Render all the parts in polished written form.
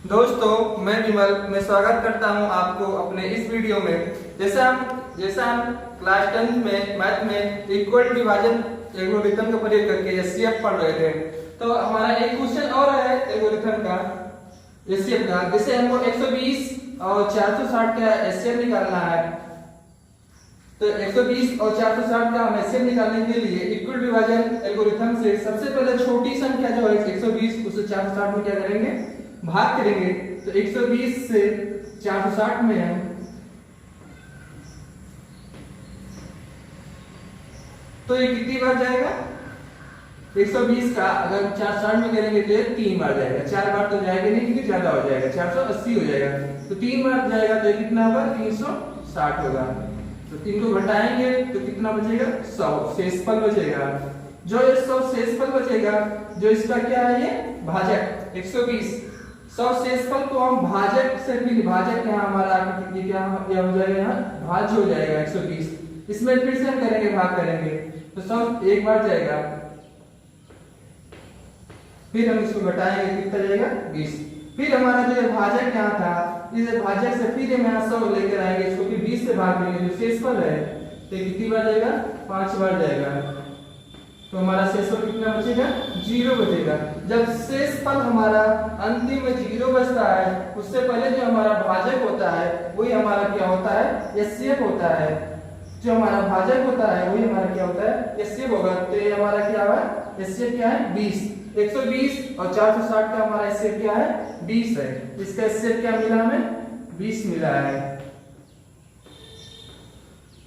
दोस्तों मैं विमल मैं स्वागत करता हूं आपको अपने इस वीडियो में। जैसा हम क्लास 10 में मैथ में इक्वल डिवीजन एल्गोरिथम का प्रयोग करके एचसीएफ पढ़ रहे थे, तो हमारा एक क्वेश्चन और है एल्गोरिथम का एचसीएफ का, जैसे हमको 120 और 460 का एचसीएफ निकालना है। तो 120 और 460 का हम एचसीएफ निकालने के लिए इक्वल डिवीजन एल्गोरिथम से सबसे पहले छोटी संख्या जो है 120 उसे 460 में क्या करेंगे, भाग करेंगे। तो 120 से 460 में हम तो ये कितनी बार जाएगा, 120 का अगर 460 में करेंगे तो 3 बार जाएगा। 4 बार तो जाएगा नहीं क्योंकि ज्यादा हो जाएगा, 480 हो जाएगा। तो 3 बार जाएगा तो कितना होगा, 360 होगा। तो 3 को घटाएंगे तो कितना बचेगा, 100 शेषफल बचेगा। जो ये 100 शेषफल बचेगा, जो इसका क्या है, ये भाजक 120 100 शेषफल को हम भाजक से भी भाजक यहाँ हमारा क्या हो जाएगा, यहाँ भाज्य हो जाएगा 120। इसमें फिर से हम करेंगे, भाग करेंगे तो 100 एक बार जाएगा, फिर हम इसको घटाएंगे कितना जाएगा, 20। फिर हमारा जो भाजक यहाँ था, इस भाजक से फिर हम यहाँ 100 लेकर आएंगे, इसको फिर 20 से भाग देंगे। जो शेषफल है तो कितनी बार जाएगा, 5 बार जाएगा। तो हमारा शेषफल कितना बचेगा, 0 बचेगा। जब शेषफल हमारा अंतिम में 0 बचता है, उससे पहले जो हमारा भाजक होता है वही हमारा क्या होता है, एचसीएफ होता है। जो हमारा भाजक होता है वही हमारा क्या होता है, एचसीएफ होगा। तो ये हमारा क्या हुआ, एचसीएफ क्या है, 20। 120 और 460 का हमारा एचसीएफ क्या है, 20 है। इसका एचसीएफ क्या मिला, हमें 20 मिला है।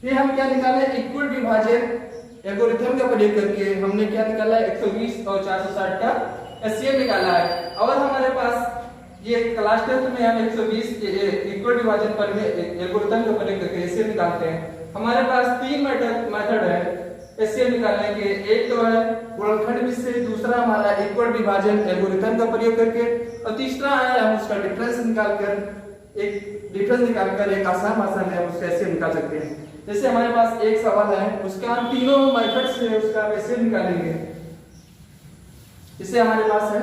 ये हम क्या निकाले, इक्वल डिवीजन एल्गोरिथम का प्रयोग करके हमने क्या निकाला है, 120 और 460 का एचसीएफ निकाला है। और हमारे पास ये क्लास 10 में हम 120 इक्वल डिवीजन पर एल्गोरिथम का प्रयोग करके एचसीएफ निकालते हैं। हमारे पास 3 मेथड है एचसीएफ निकालने के। एक तो है गुणनखंड विधि से, दूसरा हमारा इक्वल डिवीजन एल्गोरिथम का प्रयोग करके, और तीसरा है हम उसका डिफरेंस निकालकर एक आसान भाषा में हम उसका एचसीएफ निकाल सकते हैं। जैसे हमारे पास एक सवाल है, उसका हम तीनों मेथड से उसका एचसीएफ निकालेंगे। जैसे हमारे पास है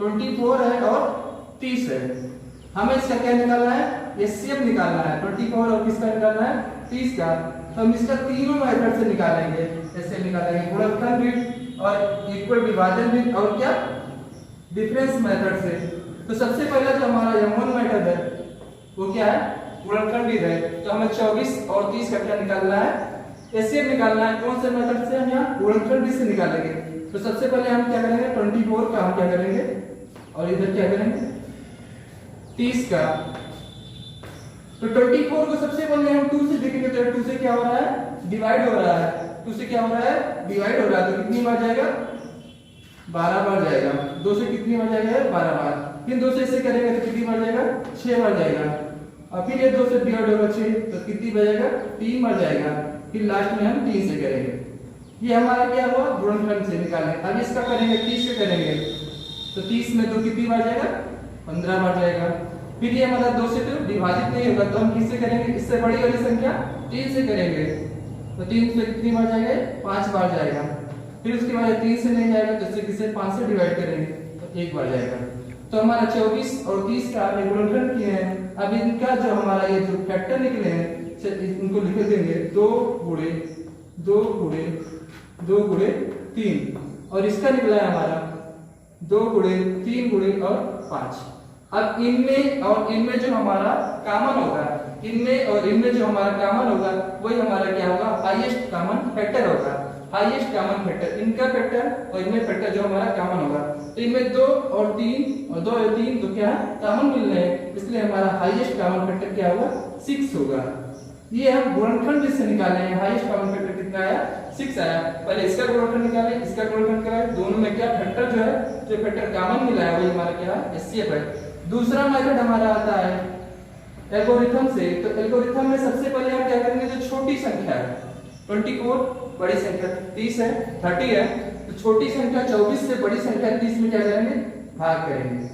24 है और 30 है, हमें इसका क्या निकालना है, एचसीएफ निकालना है। 24 और किसका निकालना है, 30 का। तो हम इसका तीनों मेथड से निकालेंगे, एचसीएफ निकालेंगे, गुणनखंड विधि और इक्वल डिवीजन विधि और क्या, डिफरेंस मेथड से। तो सबसे पहला जो हमारा M1 मेथड है वो क्या है, गुणनखंड विधि है। तो हमें 24 और 30 का क्या निकालना है, एचसीएफ निकालना है। कौन से मेथड से, हम यहाँ गुणनखंड विधि से निकालेंगे। तो सबसे पहले हम क्या करेंगे, 24 का हम क्या करेंगे और इधर क्या करेंगे, 30 का। तो 24 को सबसे पहले हम 2 से देखेंगे, तो 2 से क्या हो रहा है, डिवाइड हो रहा है। 2 से क्या हो रहा है, डिवाइड हो रहा है। तो कितनी बार जाएगा, 12 बार जाएगा। 2 से कितनी बार जाएगा, 12 बार। फिर 2 से इसे करेंगे तो कितनी बार जाएगा, 6 बार जाएगा। और फिर ये 2 से डिवाइड होगा 6, तो कितनी बार जाएगा, 3 बार जाएगा। फिर लास्ट में हम 3 से करेंगे। ये हमारा क्या हुआ, गुणनखंड से निकालें। अब इसका करेंगे, 30 से करेंगे तो 30 में 2 कितनी बार जाएगा, 15 बार जाएगा। फिर ये हमारा 2 से तो विभाजित नहीं होगा, तो हम किससे करेंगे, इससे बड़ी वाली संख्या 3 से करेंगे। तो 3 से कितनी बार जाएगा, 5 बार जाएगा। फिर उसके बाद 3 से नहीं जाएगा तो इससे किसे 5 से डिवाइड करेंगे तो 1 बार जाएगा। तो हमारा 24 और 30 का हमने गुणनखंड किए हैं। अब इनका जो हमारा ये जो फैक्टर निकले हैं इनको लिख देंगे, 2 गुणे 2 गुणे 2 गुणे 3, और इसका निकला है हमारा 2 गुणे 3 गुणे और 5। अब इनमें और इनमें जो हमारा कॉमन होगा, इनमें और इनमें जो हमारा कॉमन होगा वही हमारा क्या होगा, हाईएस्ट कॉमन फैक्टर होगा। हाईएस्ट कॉमन फैक्टर, इनका फैक्टर और इनमें फैक्टर जो हमारा कॉमन होगा। तो इनमें 2 और 3 और 2 और 3 तो क्या है, कॉमन मिल रहे हैं, इसलिए हमारा हाईएस्ट कॉमन फैक्टर क्या होगा, 6 होगा। ये हम गुणनखंड से निकाले हैं, हाईएस्ट कॉमन फैक्टर कितना आया, 6 आया। पहले इसका गुणनखंड निकाले, इसका गुणनखंड कराए, दोनों में क्या फैक्टर जो है, जो फैक्टर कॉमन मिला है वही हमारा क्या है, एचसीएफ है। दूसरा मेथड हमारा आता है एल्गोरिथम से। तो एल्गोरिथम में सबसे पहले हम क्या करेंगे, जो छोटी संख्या है 24, बड़ी संख्या 30 है, 30 है, तो छोटी संख्या 24 से बड़ी संख्या 30 में क्या करेंगे, भाग करेंगे।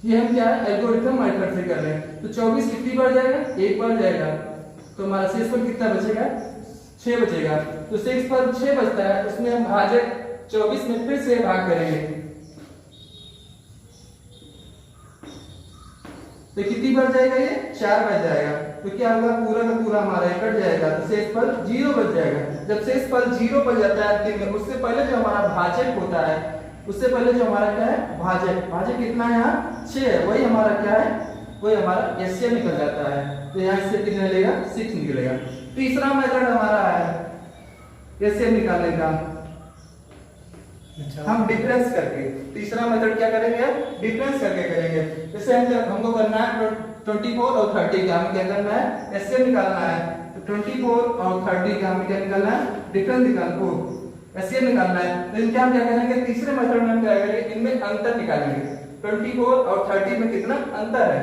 ये हम क्या है, एल्गोरिथम मेथड से कर रहे हैं। तो 24 कितनी बार जाएगा, 1 बार जाएगा। तो हमारा शेषफल कितना बचेगा, 6 बचेगा। तो 6 पर 6 बचता है, उसमें हम भाजक 24 में फिर से भाग करेंगे। तो कितनी बच जाएगा, ये 4 बच जाएगा। तो क्या होगा, पूरा का पूरा हमारा ये कट जाएगा, तो शेषफल 0 बच जाएगा। जब शेषफल 0 बच जाता है अंतिम में, उससे पहले जो हमारा भाजक होता है, उससे पहले जो हमारा क्या है, भाजक, भाजक कितना है यहाँ 6 है, वही हमारा क्या है, वही हमारा एचसीएफ निकल जाता है। तो यहाँ से कितना निकलेगा, 6 निकलेगा। तीसरा मेथड हमारा है एचसीएफ निकालने का, हम डिफरेंस करके। तीसरा मेथड क्या करेंगे, डिफरेंस करके करेंगे। जैसे हमको करना है 24 और 30 का, हमें क्या करना है, एचसीएफ निकालना है। तो 24 और 30 का हमें क्या निकालना है, डिफरेंस निकालना, एचसीएफ निकालना है। तो इनके हम क्या करेंगे, तीसरे मेथड में हम क्या करेंगे, इनमें अंतर निकालेंगे। 24 और 30 में कितना अंतर है,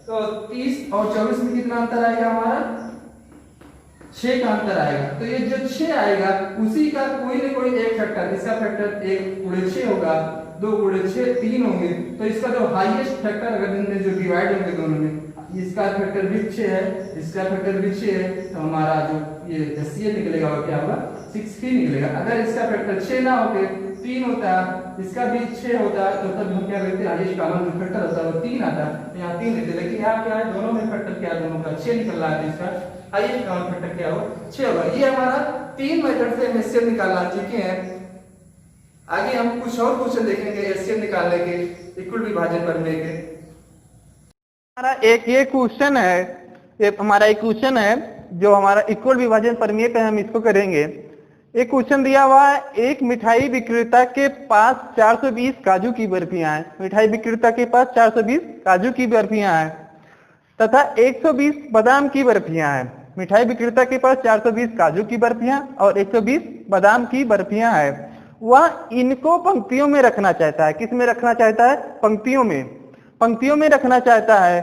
तो 30 और 24 में कितना अंतर आएगा, हमारा 6 का अंतर आएगा। तो ये जो 6 आएगा, उसी का कोई ना कोई एक फैक्टर, इसका फैक्टर 1 गुणे 6 होगा, 2 गुणे 6 3 होंगे। तो इसका जो हाईएस्ट फैक्टर अगर इनमें जो डिवाइड होंगे दोनों में, इसका फैक्टर भी 6 है, इसका फैक्टर भी 6 है, तो हमारा जो ये एचसीएफ निकलेगा वो क्या होगा, 60 निकलेगा। अगर इसका फैक्टर 6 ना होके 3 होता, इसका भी 6 होता, तो तब हम क्या करते हैं, हाईएस्ट कॉमन जो फैक्टर होता है वो 3 आता, तो यहाँ 3 लेते। लेकिन यहाँ क्या है, दोनों में फैक्टर क्या है, दोनों का 6 निकल रहा है, इसका हाईएस्ट कॉमन फैक्टर क्या हो, 6 होगा। ये हमारा 3 मेथड से एचसीएफ निकालना, ठीक है। आगे हम कुछ और क्वेश्चन देखेंगे एचसीएफ निकालने के, इक्वल विभाजन प्रमेय के। हमारा एक ये क्वेश्चन है, ये हमारा एक क्वेश्चन है जो हमारा इक्वल विभाजन प्रमेय पे हम इसको करेंगे। एक क्वेश्चन दिया हुआ है, एक मिठाई विक्रेता के पास 420 काजू की बर्फियां हैं। मिठाई विक्रेता के पास 420 काजू की बर्फियां हैं तथा 120 बादाम की बर्फियां हैं। मिठाई विक्रेता के पास 420 काजू की बर्फियां और 120 बादाम की बर्फियां हैं। वह इनको पंक्तियों में रखना चाहता है। किस में रखना चाहता है, पंक्तियों में, पंक्तियों में रखना चाहता है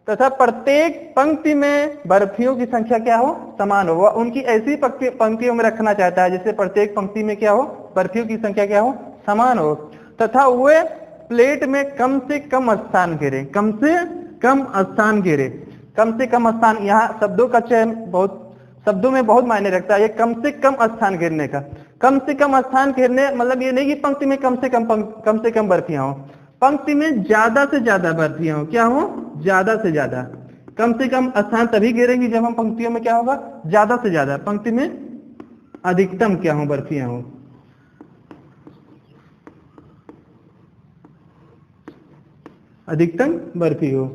तथा प्रत्येक पंक्ति में बर्फियों की संख्या क्या हो, समान हो। वह उनकी ऐसी पंक्तियों में रखना चाहता है जिससे प्रत्येक पंक्ति में क्या हो, बर्फियों की संख्या क्या हो, समान हो तथा वे प्लेट में कम से कम स्थान घेरे, कम से कम स्थान घेरे। कम से कम स्थान, यहाँ शब्दों का चयन बहुत, शब्दों में बहुत मायने रखता है। ये कम से कम स्थान घेरने का, कम से कम स्थान घेरने मतलब ये नहीं कि पंक्ति में कम से कम बर्फियां हो, पंक्ति में ज्यादा से ज्यादा बर्फियां हो, क्या हो, ज्यादा से ज्यादा। कम से कम स्थान तभी घेरेंगे जब हम पंक्तियों में क्या होगा, ज्यादा से ज्यादा, पंक्ति में अधिकतम क्या हो, बर्फियां हो। अधिकतम बर्फी हो।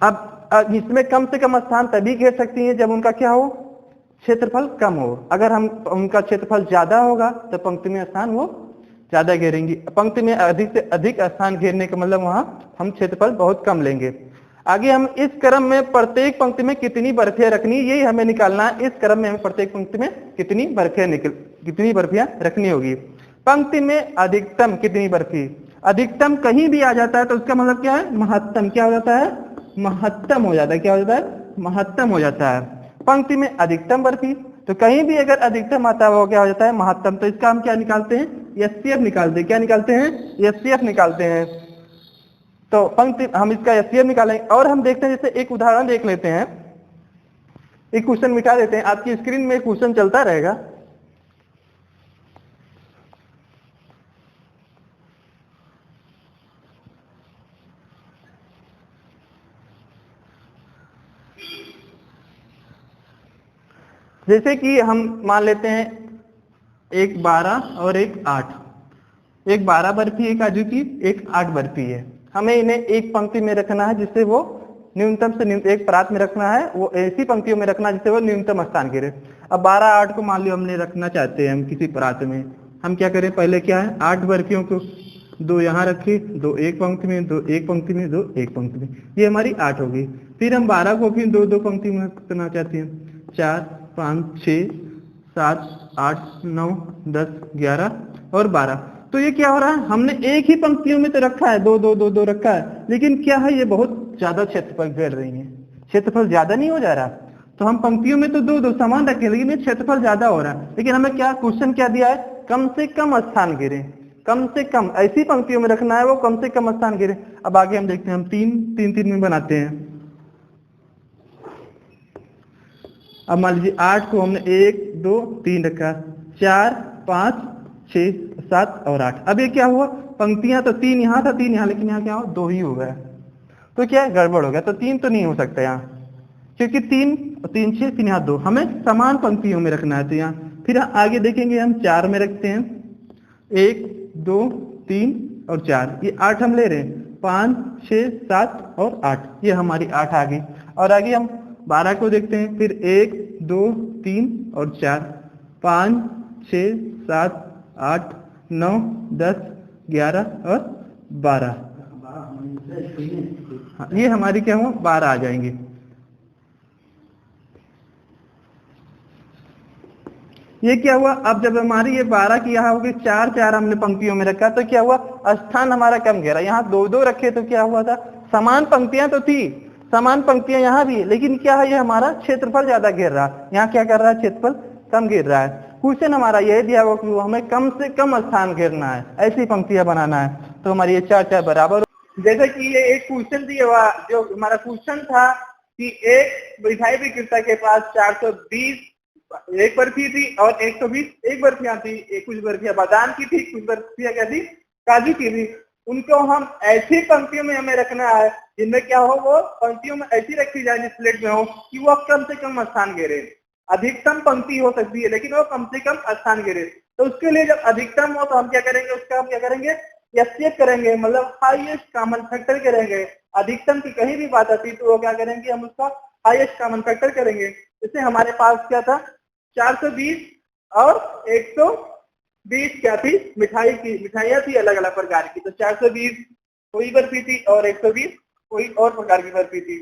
अब इसमें कम से कम स्थान तभी घेर सकती हैं जब उनका क्या हो, क्षेत्रफल कम हो। अगर हम उनका क्षेत्रफल ज्यादा होगा तो पंक्ति में स्थान वो ज्यादा घेरेंगी। पंक्ति में अधिक से अधिक स्थान घेरने का मतलब वहां हम क्षेत्रफल बहुत कम लेंगे। आगे हम इस क्रम में प्रत्येक पंक्ति में कितनी बर्फियां रखनी, यही हमें निकालना है। इस क्रम में हमें प्रत्येक पंक्ति में कितनी बर्फियां रखनी होगी। पंक्ति में अधिकतम कितनी बर्फी, अधिकतम कहीं भी आ जाता है तो उसका मतलब क्या है, महत्तम। क्या हो जाता है, महत्तम हो जाता है। क्या हो जाता है, महत्तम हो जाता है। पंक्ति में अधिकतम बर्फी, तो कहीं भी अगर अधिकतम आता है वो क्या हो जाता है, महत्तम। तो इसका हम क्या निकालते हैं, एचसीएफ निकालते हैं। क्या निकालते हैं, एचसीएफ निकालते हैं। तो पंक्ति हम इसका एचसीएफ निकालेंगे। और हम देखते हैं, जैसे एक उदाहरण देख लेते हैं, एक क्वेश्चन मिटा देते हैं। आपकी स्क्रीन में क्वेश्चन चलता रहेगा। जैसे कि हम मान लेते हैं एक 12 और एक 8, एक 12 बर्फी है काजू की, एक 8 बर्फी है। हमें इन्हें एक पंक्ति में रखना है जिससे वो न्यूनतम से न्यूनतम, एक परात में रखना है, वो ऐसी पंक्तियों में रखना है जिससे वो न्यूनतम स्थान घेरे। अब 12 8 को मान लो हमने रखना चाहते हैं हम किसी परात में, हम क्या करें, पहले क्या है, 8 बर्फियों को 2 यहाँ रखे, 2 एक पंक्ति में, 2 एक पंक्ति में, 2 एक पंक्ति में, ये हमारी 8 होगी। फिर हम 12 को फिर 2 पंक्ति में रखना चाहते हैं, 4 5 6 7 8 9 10 11 और 12। तो ये क्या हो रहा है, हमने एक ही पंक्तियों में तो रखा है, 2 2 2 2 रखा है, लेकिन क्या है, ये बहुत ज्यादा क्षेत्रफल घेर रही है। क्षेत्रफल ज्यादा नहीं हो जा रहा, तो हम पंक्तियों में तो 2 2 समान रखें, लेकिन ये क्षेत्रफल ज्यादा हो रहा है। लेकिन हमें क्या क्वेश्चन क्या दिया है, कम से कम स्थान घेरे, कम से कम ऐसी पंक्तियों में रखना है वो कम से कम स्थान घेरे। अब आगे हम देखते हैं, हम 3 3 में बनाते हैं। अब मान लीजिए 8 को हमने 1 2 3 रखा, 4 5 6 7 और 8। अब ये क्या हुआ, पंक्तियां तो 3 यहाँ था 3 यहाँ, लेकिन यहाँ क्या हुआ, 2 ही हो गया। तो क्या गड़बड़ हो गया, तो 3 तो नहीं हो सकता यहाँ, क्योंकि 3 3 6 3 यहाँ 2 हमें समान पंक्तियों में रखना है। तो यहाँ फिर आगे देखेंगे हम 4 में रखते हैं, 1 2 3 और 4, ये 8 हम ले रहे हैं, 5 6 7 और 8, ये हमारी 8 आ गई। और आगे हम 12 को देखते हैं, फिर 1 2 3 और 4, 5 6 7 8 9 10 11 और 12, हाँ, ये हमारी क्या हुआ 12 आ जाएंगे। ये क्या हुआ, अब जब हमारी ये 12 की यहाँ होगी, 4 4 हमने पंक्तियों में रखा, तो क्या हुआ स्थान हमारा कम घेरा। यहाँ 2 2 रखे तो क्या हुआ था, समान पंक्तियां तो थी, समान पंक्तियां यहाँ भी, लेकिन क्या है, ये हमारा क्षेत्रफल ज्यादा घेर रहा है। यहाँ क्या कर रहा है, क्षेत्रफल कम घेर रहा है। क्वेश्चन हमारा यह दिया हुआ कि हमें कम से कम स्थान घेरना है, ऐसी पंक्तियां बनाना है। तो हमारी ये 4 4 बराबर। जैसे कि ये एक क्वेश्चन दिया हुआ, जो हमारा क्वेश्चन था कि एक मिठाई विक्रेता के पास 420 एक बर्फी थी और 120 एक बर्फियां थी, कुछ बर्फियां बादाम की थी, कुछ बर्फियां क्या थी, काजू की थी। उनको हम ऐसी पंक्तियों में हमें रखना है जिनमें क्या हो, वो पंक्तियों में ऐसी रखी जाए जिस प्लेट में हो कि वो कम से कम स्थान घेरे। अधिकतम पंक्ति हो सकती है लेकिन वो कम से कम स्थान घेरे। तो उसके लिए जब अधिकतम हो तो हम क्या करेंगे, उसका हम क्या करेंगे, एचसीएफ करेंगे, मतलब हाईएस्ट कॉमन फैक्टर करेंगे। अधिकतम की कहीं भी बात आती तो वो क्या करेंगे, हम उसका हाईएस्ट कॉमन फैक्टर करेंगे। जैसे हमारे पास क्या था, 420 और 120 क्या थी, मिठाइयां थी अलग अलग प्रकार की। तो 420 कोई बर्फी थी और 120 कोई और प्रकार की बर्फी थी।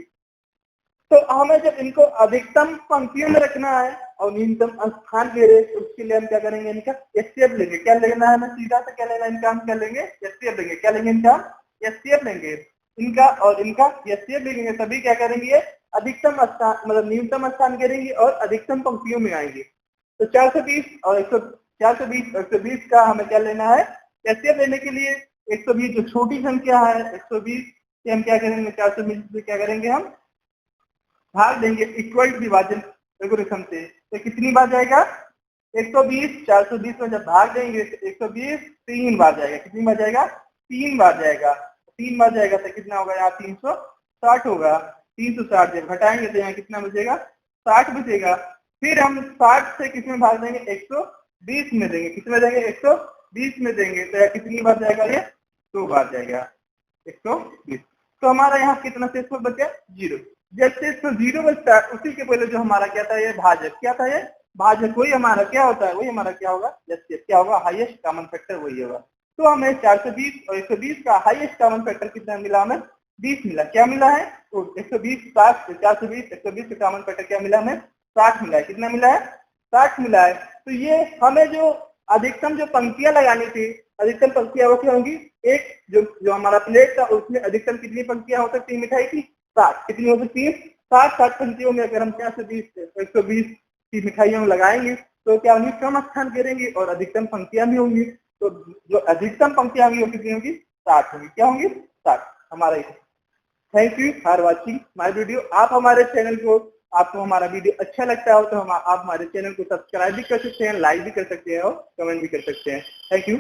तो हमें जब इनको अधिकतम पंक्तियों में रखना है और न्यूनतम स्थान घेरे, तो उसके लिए हम क्या करेंगे, इनका एचसीएफ लेंगे। क्या लेना है, हमें सीधा से क्या लेना है, इनका हम क्या लेंगे, एचसीएफ लेंगे। क्या लेंगे, इनका एचसीएफ लेंगे, इनका और इनका एचसीएफ लेंगे। तभी क्या करेंगे, अधिकतम स्थान मतलब न्यूनतम स्थान घेरेंगे और अधिकतम पंक्तियों में आएंगे। तो 420 और 120 का हमें क्या लेना है, एचसीएफ लेने के लिए 120 जो छोटी संख्या है, 120 से हम क्या करेंगे, 420 से क्या करेंगे, हम भाग देंगे इक्वल विभाजन एल्गोरिथम से। तो कितनी बार जाएगा, 120 420 में जब भाग देंगे तो 120 3 बार जाएगा। कितनी बार जाएगा, 3 बार जाएगा। 3 बार जाएगा तो कितना होगा, यहाँ 360 होगा। 360 जब घटाएंगे तो यहाँ कितना बचेगा, 60 बचेगा। फिर हम 60 से किसमें भाग देंगे, 120 में देंगे। कितने देंगे, 120 में देंगे। तो यहाँ कितनी बार जाएगा, ये 2 बार जाएगा, 120। तो हमारा यहाँ कितना शेषफल बचा, 0। जब शेषफल 0 बचता है उसी के पहले जो हमारा क्या था, ये भाजक। क्या था, ये भाजक। वही हमारा क्या होता है, वही हमारा क्या होगा, क्या होगा, हाईएस्ट कॉमन फैक्टर वही होगा। तो हमें 420 और 120 का हाईएस्ट कॉमन फैक्टर कितना मिला, हमें 20 मिला। क्या मिला है, तो 120 60 420 120 का कॉमन फैक्टर क्या मिला, हमें 60 मिला है। कितना मिला है, 60 मिला है। तो ये हमें जो अधिकतम जो पंक्तियां लगानी थी, अधिकतम पंक्तियां वो क्या होंगी, एक जो हमारा प्लेट था उसमें अधिकतम कितनी पंक्तियां हो सकती है मिठाई की, 60। कितनी हो सकती है, 60 पंक्तियों में अगर हम 420 120 की मिठाइयों लगाएंगे तो क्या होंगी, कम स्थान घेरेंगे और अधिकतम पंक्तियां भी होंगी। तो जो अधिकतम पंक्तियां होंगी वो कितनी होंगी, 60 होंगी। क्या होंगी, 60 हमारा। Thank you for watching my video. आप हमारे चैनल को, आपको हमारा वीडियो अच्छा लगता हो तो आप हमारे चैनल को सब्सक्राइब भी कर सकते हैं, लाइक भी कर सकते हैं और कमेंट भी कर सकते हैं। Thank you.